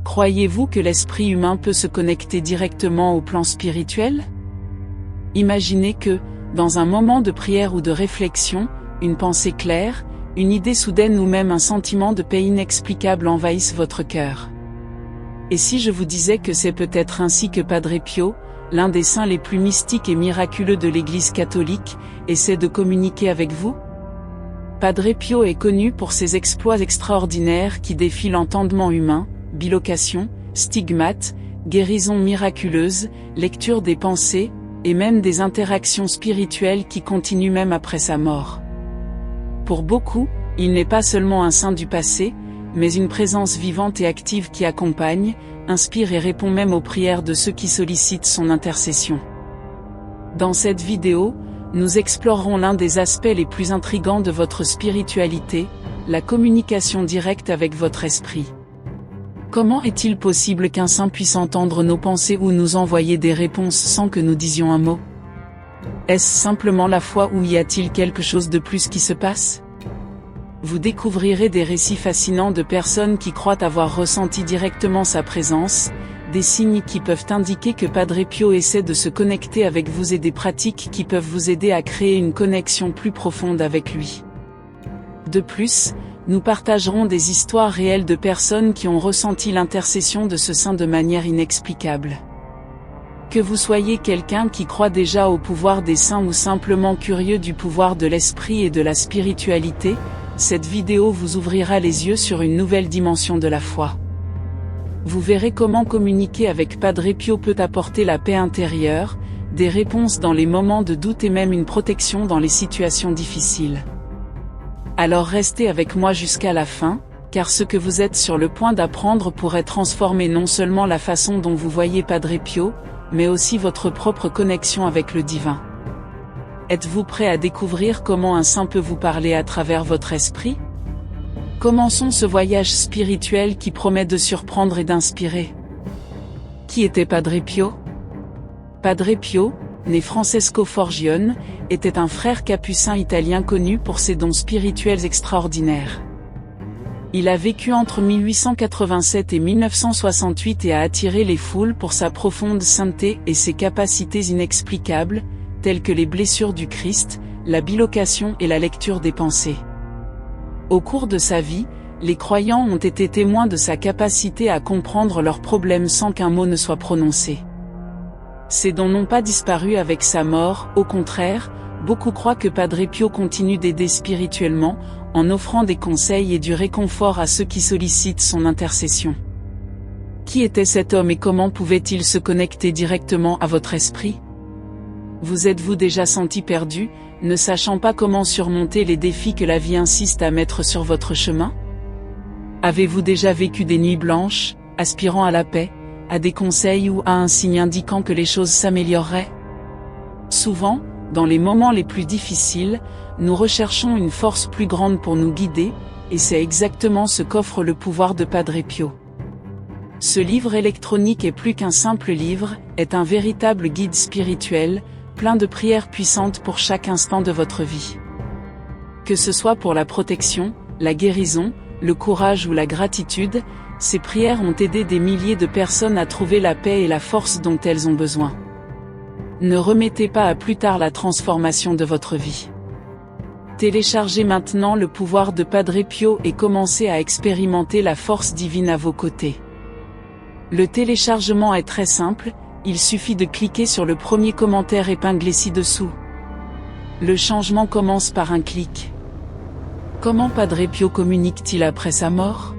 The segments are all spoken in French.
Croyez-vous que l'esprit humain peut se connecter directement au plan spirituel? Imaginez que, dans un moment de prière ou de réflexion, une pensée claire, une idée soudaine ou même un sentiment de paix inexplicable envahissent votre cœur. Et si je vous disais que c'est peut-être ainsi que Padre Pio, l'un des saints les plus mystiques et miraculeux de l'Église catholique, essaie de communiquer avec vous? Padre Pio est connu pour ses exploits extraordinaires qui défient l'entendement humain, bilocation, stigmates, guérison miraculeuse, lecture des pensées, et même des interactions spirituelles qui continuent même après sa mort. Pour beaucoup, il n'est pas seulement un saint du passé, mais une présence vivante et active qui accompagne, inspire et répond même aux prières de ceux qui sollicitent son intercession. Dans cette vidéo, nous explorerons l'un des aspects les plus intrigants de votre spiritualité, la communication directe avec votre esprit. Comment est-il possible qu'un saint puisse entendre nos pensées ou nous envoyer des réponses sans que nous disions un mot? Est-ce simplement la foi ou y a-t-il quelque chose de plus qui se passe? Vous découvrirez des récits fascinants de personnes qui croient avoir ressenti directement sa présence, des signes qui peuvent indiquer que Padre Pio essaie de se connecter avec vous et des pratiques qui peuvent vous aider à créer une connexion plus profonde avec lui. De plus, nous partagerons des histoires réelles de personnes qui ont ressenti l'intercession de ce saint de manière inexplicable. Que vous soyez quelqu'un qui croit déjà au pouvoir des saints ou simplement curieux du pouvoir de l'esprit et de la spiritualité, cette vidéo vous ouvrira les yeux sur une nouvelle dimension de la foi. Vous verrez comment communiquer avec Padre Pio peut apporter la paix intérieure, des réponses dans les moments de doute et même une protection dans les situations difficiles. Alors restez avec moi jusqu'à la fin, car ce que vous êtes sur le point d'apprendre pourrait transformer non seulement la façon dont vous voyez Padre Pio, mais aussi votre propre connexion avec le divin. Êtes-vous prêt à découvrir comment un saint peut vous parler à travers votre esprit? Commençons ce voyage spirituel qui promet de surprendre et d'inspirer. Qui était Padre Pio? Padre Pio, né Francesco Forgione, était un frère capucin italien connu pour ses dons spirituels extraordinaires. Il a vécu entre 1887 et 1968 et a attiré les foules pour sa profonde sainteté et ses capacités inexplicables, telles que les blessures du Christ, la bilocation et la lecture des pensées. Au cours de sa vie, les croyants ont été témoins de sa capacité à comprendre leurs problèmes sans qu'un mot ne soit prononcé. Ces dons n'ont pas disparu avec sa mort, au contraire, beaucoup croient que Padre Pio continue d'aider spirituellement, en offrant des conseils et du réconfort à ceux qui sollicitent son intercession. Qui était cet homme et comment pouvait-il se connecter directement à votre esprit? Vous êtes-vous déjà senti perdu, ne sachant pas comment surmonter les défis que la vie insiste à mettre sur votre chemin? Avez-vous déjà vécu des nuits blanches, aspirant à la paix, à des conseils ou à un signe indiquant que les choses s'amélioreraient? Souvent, dans les moments les plus difficiles, nous recherchons une force plus grande pour nous guider, et c'est exactement ce qu'offre le pouvoir de Padre Pio. Ce livre électronique est plus qu'un simple livre, est un véritable guide spirituel, plein de prières puissantes pour chaque instant de votre vie. Que ce soit pour la protection, la guérison, le courage ou la gratitude, ces prières ont aidé des milliers de personnes à trouver la paix et la force dont elles ont besoin. Ne remettez pas à plus tard la transformation de votre vie. Téléchargez maintenant le pouvoir de Padre Pio et commencez à expérimenter la force divine à vos côtés. Le téléchargement est très simple, il suffit de cliquer sur le premier commentaire épinglé ci-dessous. Le changement commence par un clic. Comment Padre Pio communique-t-il après sa mort?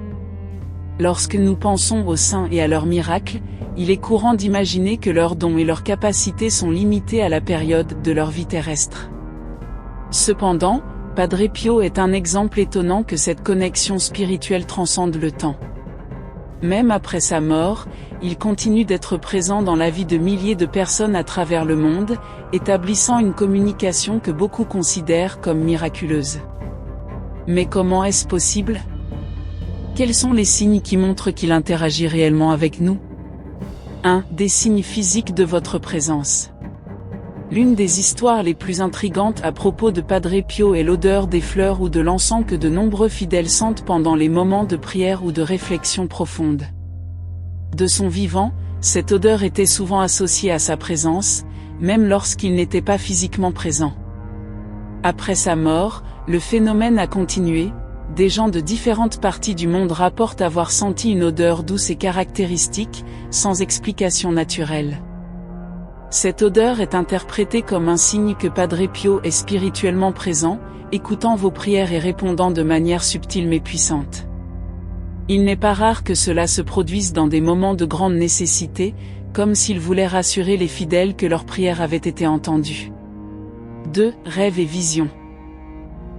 Lorsque nous pensons aux saints et à leurs miracles, il est courant d'imaginer que leurs dons et leurs capacités sont limités à la période de leur vie terrestre. Cependant, Padre Pio est un exemple étonnant que cette connexion spirituelle transcende le temps. Même après sa mort, il continue d'être présent dans la vie de milliers de personnes à travers le monde, établissant une communication que beaucoup considèrent comme miraculeuse. Mais comment est-ce possible? Quels sont les signes qui montrent qu'il interagit réellement avec nous? 1. Des signes physiques de votre présence. L'une des histoires les plus intrigantes à propos de Padre Pio est l'odeur des fleurs ou de l'encens que de nombreux fidèles sentent pendant les moments de prière ou de réflexion profonde. De son vivant, cette odeur était souvent associée à sa présence, même lorsqu'il n'était pas physiquement présent. Après sa mort, le phénomène a continué. Des gens de différentes parties du monde rapportent avoir senti une odeur douce et caractéristique, sans explication naturelle. Cette odeur est interprétée comme un signe que Padre Pio est spirituellement présent, écoutant vos prières et répondant de manière subtile mais puissante. Il n'est pas rare que cela se produise dans des moments de grande nécessité, comme s'il voulait rassurer les fidèles que leurs prières avaient été entendues. 2. Rêves et visions.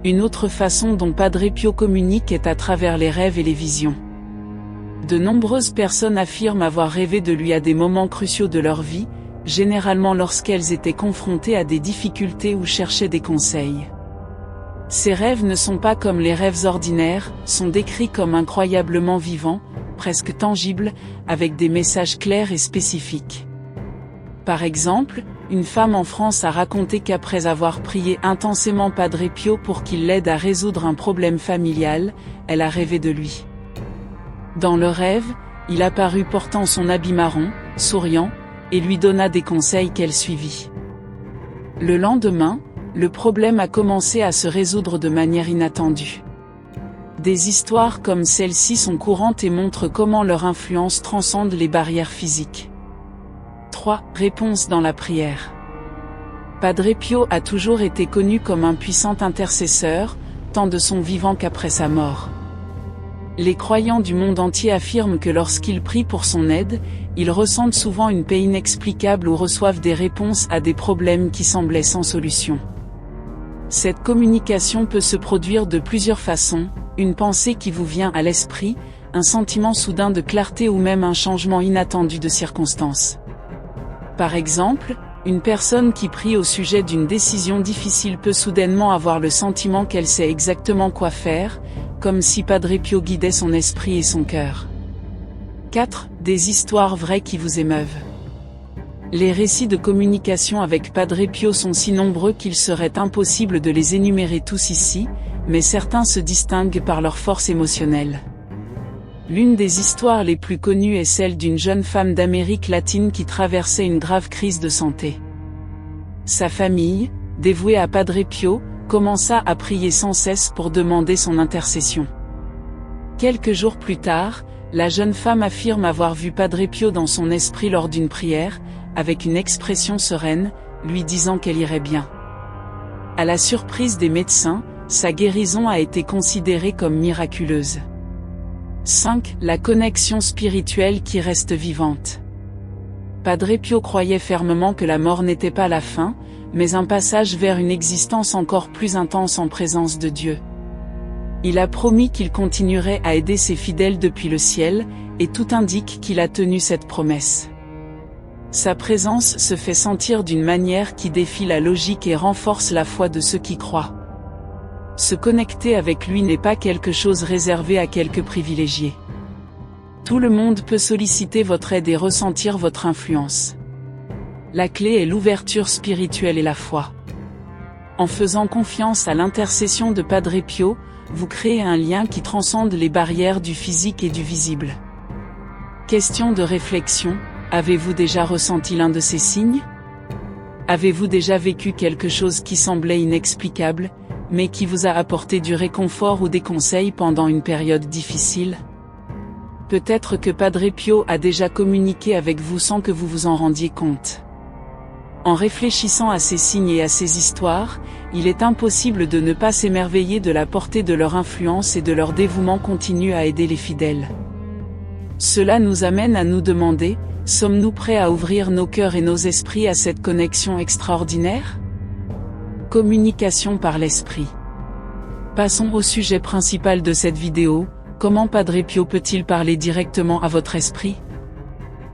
Une autre façon dont Padre Pio communique est à travers les rêves et les visions. De nombreuses personnes affirment avoir rêvé de lui à des moments cruciaux de leur vie, généralement lorsqu'elles étaient confrontées à des difficultés ou cherchaient des conseils. Ces rêves ne sont pas comme les rêves ordinaires, sont décrits comme incroyablement vivants, presque tangibles, avec des messages clairs et spécifiques. Par exemple, une femme en France a raconté qu'après avoir prié intensément Padre Pio pour qu'il l'aide à résoudre un problème familial, elle a rêvé de lui. Dans le rêve, il apparut portant son habit marron, souriant, et lui donna des conseils qu'elle suivit. Le lendemain, le problème a commencé à se résoudre de manière inattendue. Des histoires comme celle-ci sont courantes et montrent comment leur influence transcende les barrières physiques. 3. Réponse dans la prière. Padre Pio a toujours été connu comme un puissant intercesseur, tant de son vivant qu'après sa mort. Les croyants du monde entier affirment que lorsqu'ils prient pour son aide, ils ressentent souvent une paix inexplicable ou reçoivent des réponses à des problèmes qui semblaient sans solution. Cette communication peut se produire de plusieurs façons, une pensée qui vous vient à l'esprit, un sentiment soudain de clarté ou même un changement inattendu de circonstances. Par exemple, une personne qui prie au sujet d'une décision difficile peut soudainement avoir le sentiment qu'elle sait exactement quoi faire, comme si Padre Pio guidait son esprit et son cœur. 4. Des histoires vraies qui vous émeuvent. Les récits de communication avec Padre Pio sont si nombreux qu'il serait impossible de les énumérer tous ici, mais certains se distinguent par leur force émotionnelle. L'une des histoires les plus connues est celle d'une jeune femme d'Amérique latine qui traversait une grave crise de santé. Sa famille, dévouée à Padre Pio, commença à prier sans cesse pour demander son intercession. Quelques jours plus tard, la jeune femme affirme avoir vu Padre Pio dans son esprit lors d'une prière, avec une expression sereine, lui disant qu'elle irait bien. À la surprise des médecins, sa guérison a été considérée comme miraculeuse. 5. La connexion spirituelle qui reste vivante. Padre Pio croyait fermement que la mort n'était pas la fin, mais un passage vers une existence encore plus intense en présence de Dieu. Il a promis qu'il continuerait à aider ses fidèles depuis le ciel, et tout indique qu'il a tenu cette promesse. Sa présence se fait sentir d'une manière qui défie la logique et renforce la foi de ceux qui croient. Se connecter avec lui n'est pas quelque chose réservé à quelques privilégiés. Tout le monde peut solliciter votre aide et ressentir votre influence. La clé est l'ouverture spirituelle et la foi. En faisant confiance à l'intercession de Padre Pio, vous créez un lien qui transcende les barrières du physique et du visible. Question de réflexion, avez-vous déjà ressenti l'un de ces signes? Avez-vous déjà vécu quelque chose qui semblait inexplicable, mais qui vous a apporté du réconfort ou des conseils pendant une période difficile? Peut-être que Padre Pio a déjà communiqué avec vous sans que vous vous en rendiez compte. En réfléchissant à ces signes et à ces histoires, il est impossible de ne pas s'émerveiller de la portée de leur influence et de leur dévouement continu à aider les fidèles. Cela nous amène à nous demander, sommes-nous prêts à ouvrir nos cœurs et nos esprits à cette connexion extraordinaire? Communication par l'esprit. Passons au sujet principal de cette vidéo, comment Padre Pio peut-il parler directement à votre esprit?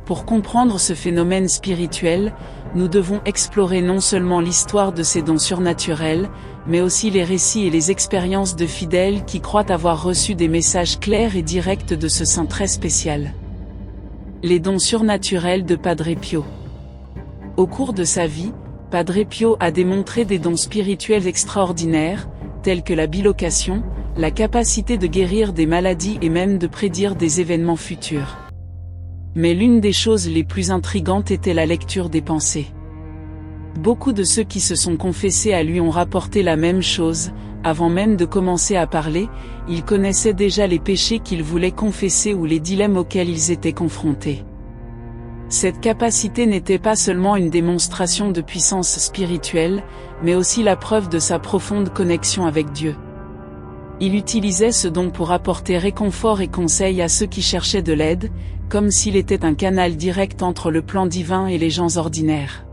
Pour comprendre ce phénomène spirituel, nous devons explorer non seulement l'histoire de ces dons surnaturels, mais aussi les récits et les expériences de fidèles qui croient avoir reçu des messages clairs et directs de ce saint très spécial. Les dons surnaturels de Padre Pio. Au cours de sa vie, Padre Pio a démontré des dons spirituels extraordinaires, tels que la bilocation, la capacité de guérir des maladies et même de prédire des événements futurs. Mais l'une des choses les plus intrigantes était la lecture des pensées. Beaucoup de ceux qui se sont confessés à lui ont rapporté la même chose. Avant même de commencer à parler, ils connaissaient déjà les péchés qu'ils voulaient confesser ou les dilemmes auxquels ils étaient confrontés. Cette capacité n'était pas seulement une démonstration de puissance spirituelle, mais aussi la preuve de sa profonde connexion avec Dieu. Il utilisait ce don pour apporter réconfort et conseil à ceux qui cherchaient de l'aide, comme s'il était un canal direct entre le plan divin et les gens ordinaires.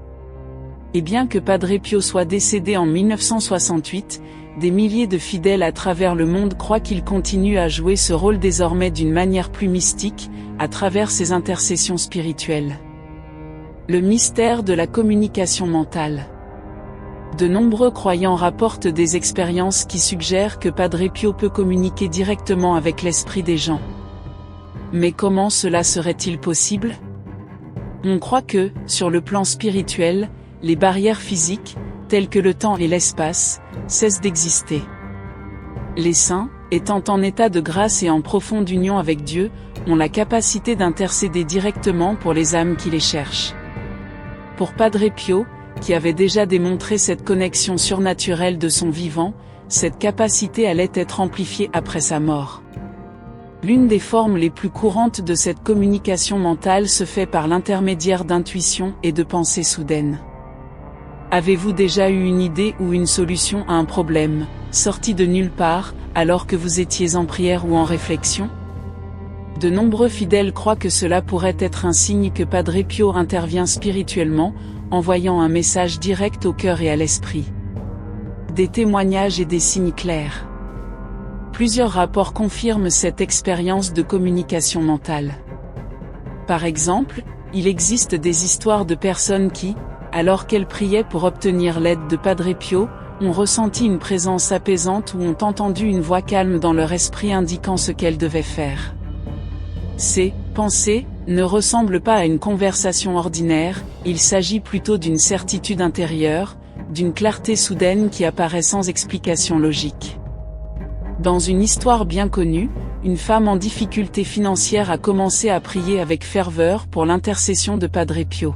Et bien que Padre Pio soit décédé en 1968, des milliers de fidèles à travers le monde croient qu'il continue à jouer ce rôle désormais d'une manière plus mystique, à travers ses intercessions spirituelles. Le mystère de la communication mentale. De nombreux croyants rapportent des expériences qui suggèrent que Padre Pio peut communiquer directement avec l'esprit des gens. Mais comment cela serait-il possible? On croit que, sur le plan spirituel, les barrières physiques, telles que le temps et l'espace, cessent d'exister. Les saints, étant en état de grâce et en profonde union avec Dieu, ont la capacité d'intercéder directement pour les âmes qui les cherchent. Pour Padre Pio, qui avait déjà démontré cette connexion surnaturelle de son vivant, cette capacité allait être amplifiée après sa mort. L'une des formes les plus courantes de cette communication mentale se fait par l'intermédiaire d'intuitions et de pensées soudaines. Avez-vous déjà eu une idée ou une solution à un problème, sorti de nulle part, alors que vous étiez en prière ou en réflexion? De nombreux fidèles croient que cela pourrait être un signe que Padre Pio intervient spirituellement, envoyant un message direct au cœur et à l'esprit. Des témoignages et des signes clairs. Plusieurs rapports confirment cette expérience de communication mentale. Par exemple, il existe des histoires de personnes qui, alors qu'elles priaient pour obtenir l'aide de Padre Pio, ont ressenti une présence apaisante ou ont entendu une voix calme dans leur esprit indiquant ce qu'elles devaient faire. Ces pensées ne ressemblent pas à une conversation ordinaire, il s'agit plutôt d'une certitude intérieure, d'une clarté soudaine qui apparaît sans explication logique. Dans une histoire bien connue, une femme en difficulté financière a commencé à prier avec ferveur pour l'intercession de Padre Pio.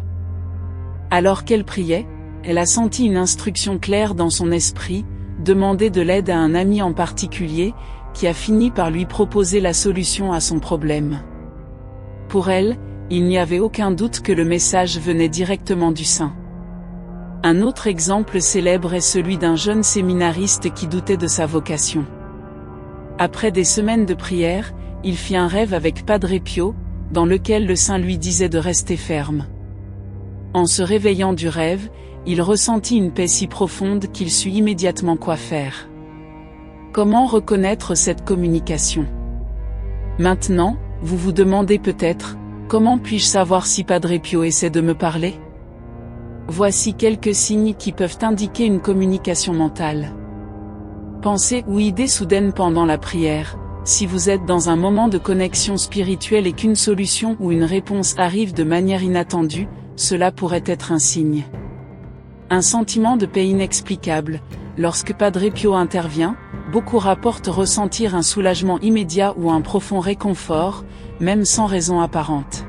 Alors qu'elle priait, elle a senti une instruction claire dans son esprit, demander de l'aide à un ami en particulier, qui a fini par lui proposer la solution à son problème. Pour elle, il n'y avait aucun doute que le message venait directement du Saint. Un autre exemple célèbre est celui d'un jeune séminariste qui doutait de sa vocation. Après des semaines de prière, il fit un rêve avec Padre Pio, dans lequel le Saint lui disait de rester ferme. En se réveillant du rêve, il ressentit une paix si profonde qu'il sut immédiatement quoi faire. Comment reconnaître cette communication? Maintenant, vous vous demandez peut-être, comment puis-je savoir si Padre Pio essaie de me parler? Voici quelques signes qui peuvent indiquer une communication mentale. Pensée ou idée soudaine pendant la prière. Si vous êtes dans un moment de connexion spirituelle et qu'une solution ou une réponse arrive de manière inattendue, cela pourrait être un signe. Un sentiment de paix inexplicable. Lorsque Padre Pio intervient, beaucoup rapportent ressentir un soulagement immédiat ou un profond réconfort, même sans raison apparente.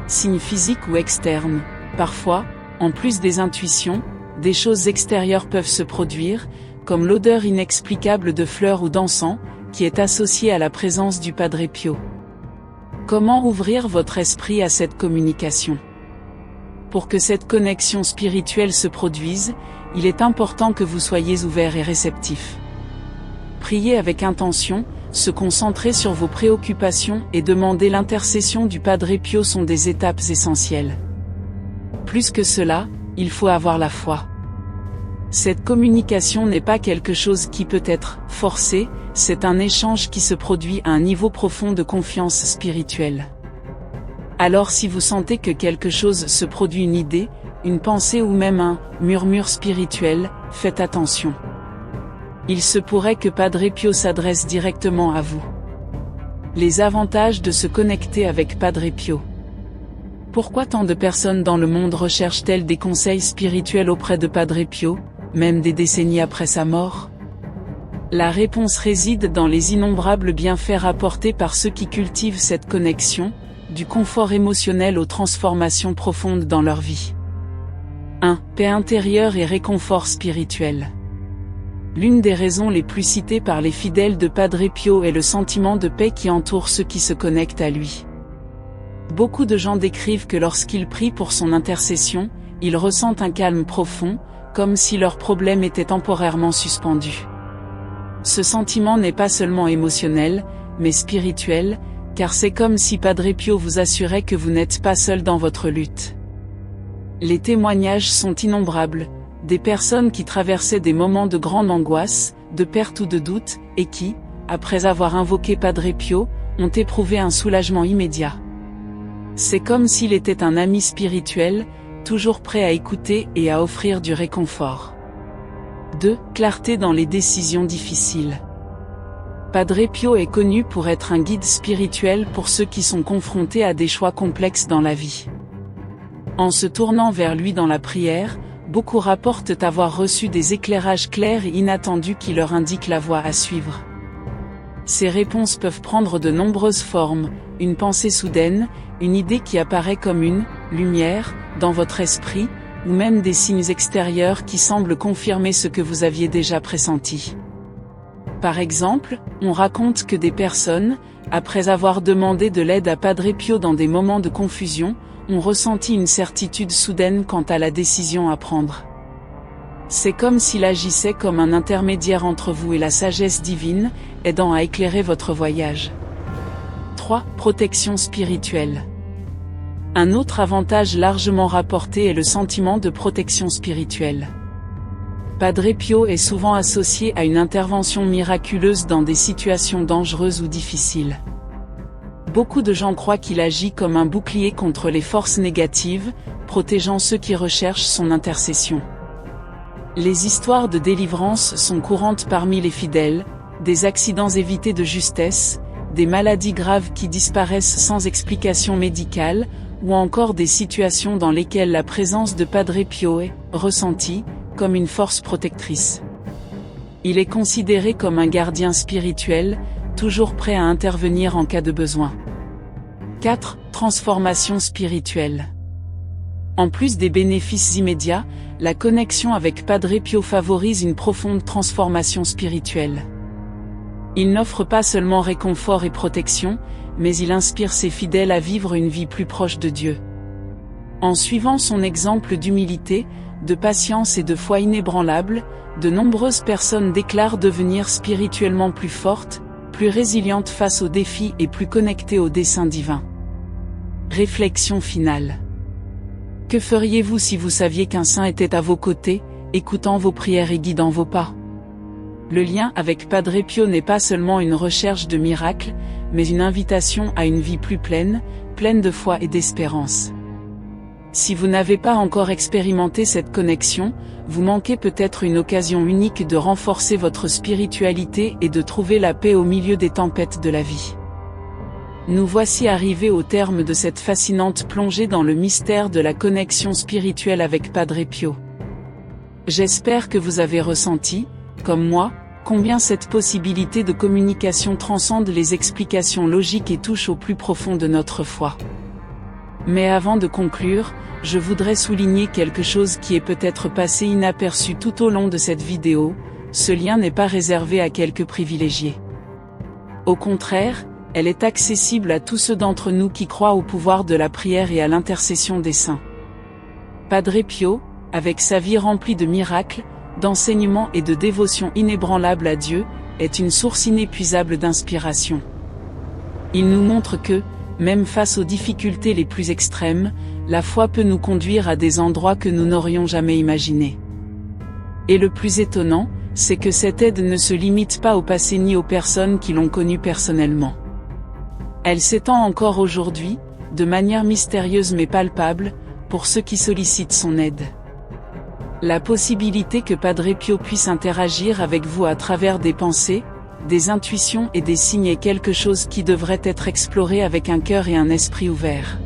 Signes physiques ou externes. Parfois, en plus des intuitions, des choses extérieures peuvent se produire, comme l'odeur inexplicable de fleurs ou d'encens, qui est associée à la présence du Padre Pio. Comment ouvrir votre esprit à cette communication? Pour que cette connexion spirituelle se produise, il est important que vous soyez ouvert et réceptif. Priez avec intention, se concentrer sur vos préoccupations et demander l'intercession du Padre Pio sont des étapes essentielles. Plus que cela, il faut avoir la foi. Cette communication n'est pas quelque chose qui peut être forcé, c'est un échange qui se produit à un niveau profond de confiance spirituelle. Alors si vous sentez que quelque chose se produit, une idée, une pensée ou même un murmure spirituel, faites attention. Il se pourrait que Padre Pio s'adresse directement à vous. Les avantages de se connecter avec Padre Pio. Pourquoi tant de personnes dans le monde recherchent-elles des conseils spirituels auprès de Padre Pio, même des décennies après sa mort? La réponse réside dans les innombrables bienfaits rapportés par ceux qui cultivent cette connexion, du confort émotionnel aux transformations profondes dans leur vie. 1. Paix intérieure et réconfort spirituel. L'une des raisons les plus citées par les fidèles de Padre Pio est le sentiment de paix qui entoure ceux qui se connectent à lui. Beaucoup de gens décrivent que lorsqu'ils prient pour son intercession, ils ressentent un calme profond, comme si leurs problèmes étaient temporairement suspendus. Ce sentiment n'est pas seulement émotionnel, mais spirituel, car c'est comme si Padre Pio vous assurait que vous n'êtes pas seul dans votre lutte. Les témoignages sont innombrables, des personnes qui traversaient des moments de grande angoisse, de perte ou de doute, et qui, après avoir invoqué Padre Pio, ont éprouvé un soulagement immédiat. C'est comme s'il était un ami spirituel, toujours prêt à écouter et à offrir du réconfort. 2. Clarté dans les décisions difficiles. Padre Pio est connu pour être un guide spirituel pour ceux qui sont confrontés à des choix complexes dans la vie. En se tournant vers lui dans la prière, beaucoup rapportent avoir reçu des éclairages clairs et inattendus qui leur indiquent la voie à suivre. Ces réponses peuvent prendre de nombreuses formes, une pensée soudaine, une idée qui apparaît comme une lumière dans votre esprit, ou même des signes extérieurs qui semblent confirmer ce que vous aviez déjà pressenti. Par exemple, on raconte que des personnes, après avoir demandé de l'aide à Padre Pio dans des moments de confusion, ont ressenti une certitude soudaine quant à la décision à prendre. C'est comme s'il agissait comme un intermédiaire entre vous et la sagesse divine, aidant à éclairer votre voyage. 3. Protection spirituelle. Un autre avantage largement rapporté est le sentiment de protection spirituelle. Padre Pio est souvent associé à une intervention miraculeuse dans des situations dangereuses ou difficiles. Beaucoup de gens croient qu'il agit comme un bouclier contre les forces négatives, protégeant ceux qui recherchent son intercession. Les histoires de délivrance sont courantes parmi les fidèles, des accidents évités de justesse, des maladies graves qui disparaissent sans explication médicale, ou encore des situations dans lesquelles la présence de Padre Pio est ressentie comme une force protectrice. Il est considéré comme un gardien spirituel, toujours prêt à intervenir en cas de besoin. 4. Transformation spirituelle. En plus des bénéfices immédiats, la connexion avec Padre Pio favorise une profonde transformation spirituelle. Il n'offre pas seulement réconfort et protection, mais il inspire ses fidèles à vivre une vie plus proche de Dieu. En suivant son exemple d'humilité, de patience et de foi inébranlable, de nombreuses personnes déclarent devenir spirituellement plus fortes, plus résilientes face aux défis et plus connectées au dessein divin. Réflexion finale. Que feriez-vous si vous saviez qu'un saint était à vos côtés, écoutant vos prières et guidant vos pas? Le lien avec Padre Pio n'est pas seulement une recherche de miracles, mais une invitation à une vie plus pleine, pleine de foi et d'espérance. Si vous n'avez pas encore expérimenté cette connexion, vous manquez peut-être une occasion unique de renforcer votre spiritualité et de trouver la paix au milieu des tempêtes de la vie. Nous voici arrivés au terme de cette fascinante plongée dans le mystère de la connexion spirituelle avec Padre Pio. J'espère que vous avez ressenti, comme moi, combien cette possibilité de communication transcende les explications logiques et touche au plus profond de notre foi. Mais avant de conclure, je voudrais souligner quelque chose qui est peut-être passé inaperçu tout au long de cette vidéo, ce lien n'est pas réservé à quelques privilégiés. Au contraire, elle est accessible à tous ceux d'entre nous qui croient au pouvoir de la prière et à l'intercession des saints. Padre Pio, avec sa vie remplie de miracles, d'enseignements et de dévotion inébranlable à Dieu, est une source inépuisable d'inspiration. Il nous montre que, même face aux difficultés les plus extrêmes, la foi peut nous conduire à des endroits que nous n'aurions jamais imaginés. Et le plus étonnant, c'est que cette aide ne se limite pas au passé ni aux personnes qui l'ont connu personnellement. Elle s'étend encore aujourd'hui, de manière mystérieuse mais palpable, pour ceux qui sollicitent son aide. La possibilité que Padre Pio puisse interagir avec vous à travers des pensées, des intuitions et des signes est quelque chose qui devrait être exploré avec un cœur et un esprit ouverts.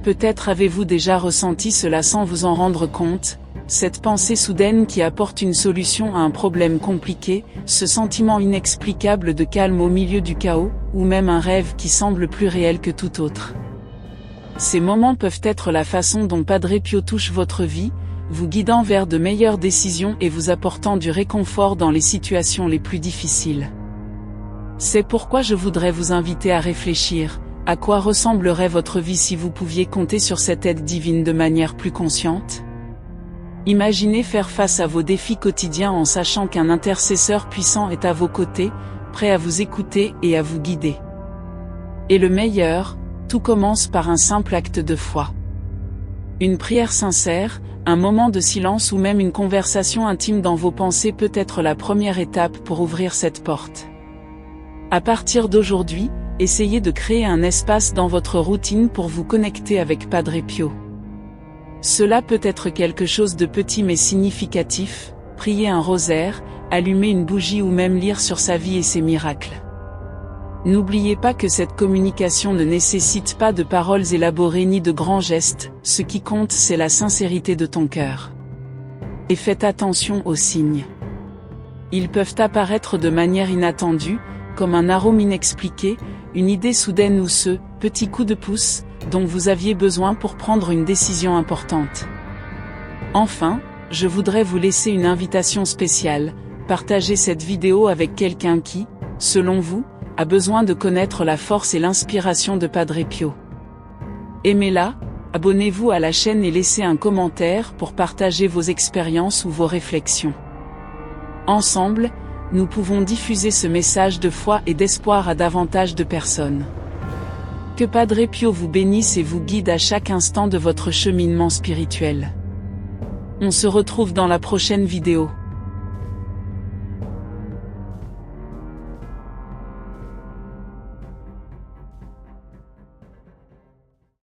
Peut-être avez-vous déjà ressenti cela sans vous en rendre compte, cette pensée soudaine qui apporte une solution à un problème compliqué, ce sentiment inexplicable de calme au milieu du chaos, ou même un rêve qui semble plus réel que tout autre. Ces moments peuvent être la façon dont Padre Pio touche votre vie, vous guidant vers de meilleures décisions et vous apportant du réconfort dans les situations les plus difficiles. C'est pourquoi je voudrais vous inviter à réfléchir, à quoi ressemblerait votre vie si vous pouviez compter sur cette aide divine de manière plus consciente ? Imaginez faire face à vos défis quotidiens en sachant qu'un intercesseur puissant est à vos côtés, prêt à vous écouter et à vous guider. Et le meilleur, tout commence par un simple acte de foi. Une prière sincère, un moment de silence ou même une conversation intime dans vos pensées peut être la première étape pour ouvrir cette porte. À partir d'aujourd'hui, essayez de créer un espace dans votre routine pour vous connecter avec Padre Pio. Cela peut être quelque chose de petit mais significatif, prier un rosaire, allumer une bougie ou même lire sur sa vie et ses miracles. N'oubliez pas que cette communication ne nécessite pas de paroles élaborées ni de grands gestes, ce qui compte c'est la sincérité de ton cœur. Et faites attention aux signes. Ils peuvent apparaître de manière inattendue, comme un arôme inexpliqué, une idée soudaine ou ce petit coup de pouce dont vous aviez besoin pour prendre une décision importante. Enfin, je voudrais vous laisser une invitation spéciale, partagez cette vidéo avec quelqu'un qui, selon vous, a besoin de connaître la force et l'inspiration de Padre Pio. Aimez-la, abonnez-vous à la chaîne et laissez un commentaire pour partager vos expériences ou vos réflexions. Ensemble, nous pouvons diffuser ce message de foi et d'espoir à davantage de personnes. Que Padre Pio vous bénisse et vous guide à chaque instant de votre cheminement spirituel. On se retrouve dans la prochaine vidéo.